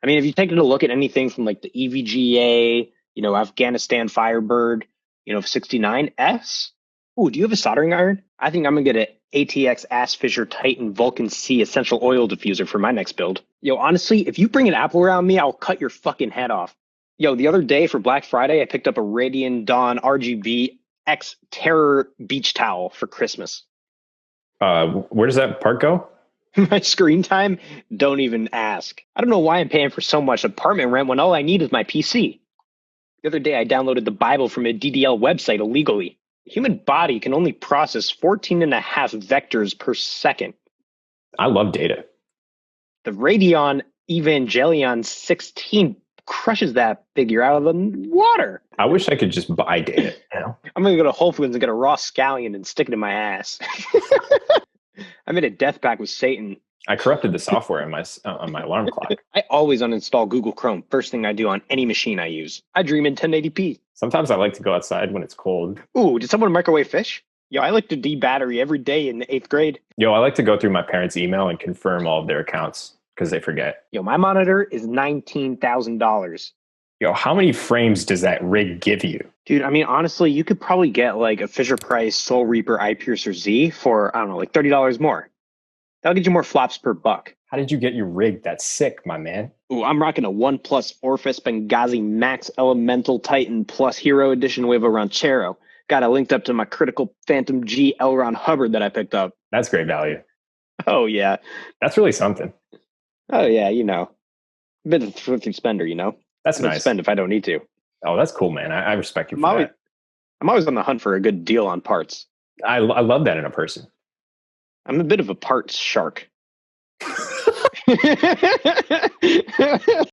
I mean, if you taken a look at anything from like the EVGA, Afghanistan Firebird, 69S. Ooh, do you have a soldering iron? I think I'm gonna get an ATX Ass Fisher Titan Vulcan C essential oil diffuser for my next build. Yo, honestly, if you bring an apple around me, I'll cut your fucking head off. Yo, the other day for Black Friday, I picked up a Radiant Dawn RGB X Terror beach towel for Christmas. Where does that part go? My screen time, don't even ask. I don't know why I'm paying for so much apartment rent when all I need is my PC. The other day, I downloaded the Bible from a DDL website illegally. The human body can only process 14 and a half vectors per second. I love data. The Radeon Evangelion 16 crushes that figure out of the water. I wish I could just buy data. I'm going to go to Whole Foods and get a raw scallion and stick it in my ass. I made a death pact with Satan. I corrupted the software on my alarm clock. I always uninstall Google Chrome. First thing I do on any machine I use. I dream in 1080p. Sometimes I like to go outside when it's cold. Ooh, did someone microwave fish? Yo, I like to de-battery every day in the 8th grade. Yo, I like to go through my parents' email and confirm all of their accounts because they forget. Yo, my monitor is $19,000. Yo, how many frames does that rig give you? Dude, I mean, honestly, you could probably get like a Fisher Price Soul Reaper Eye Piercer Z for, I don't know, like $30 more. That'll get you more flops per buck. How did you get your rig that sick, my man? Ooh, I'm rocking a OnePlus Orphis Benghazi Max Elemental Titan Plus Hero Edition Huevo Ranchero. Got it linked up to my Critical Phantom G Elron Hubbard that I picked up. That's great value. Oh, yeah. That's really something. Oh, yeah, A bit of a thrifty spender, That's nice. Spend if I don't need to. Oh, that's cool, man. I respect you for that. I'm always on the hunt for a good deal on parts. I love that in a person. I'm a bit of a parts shark.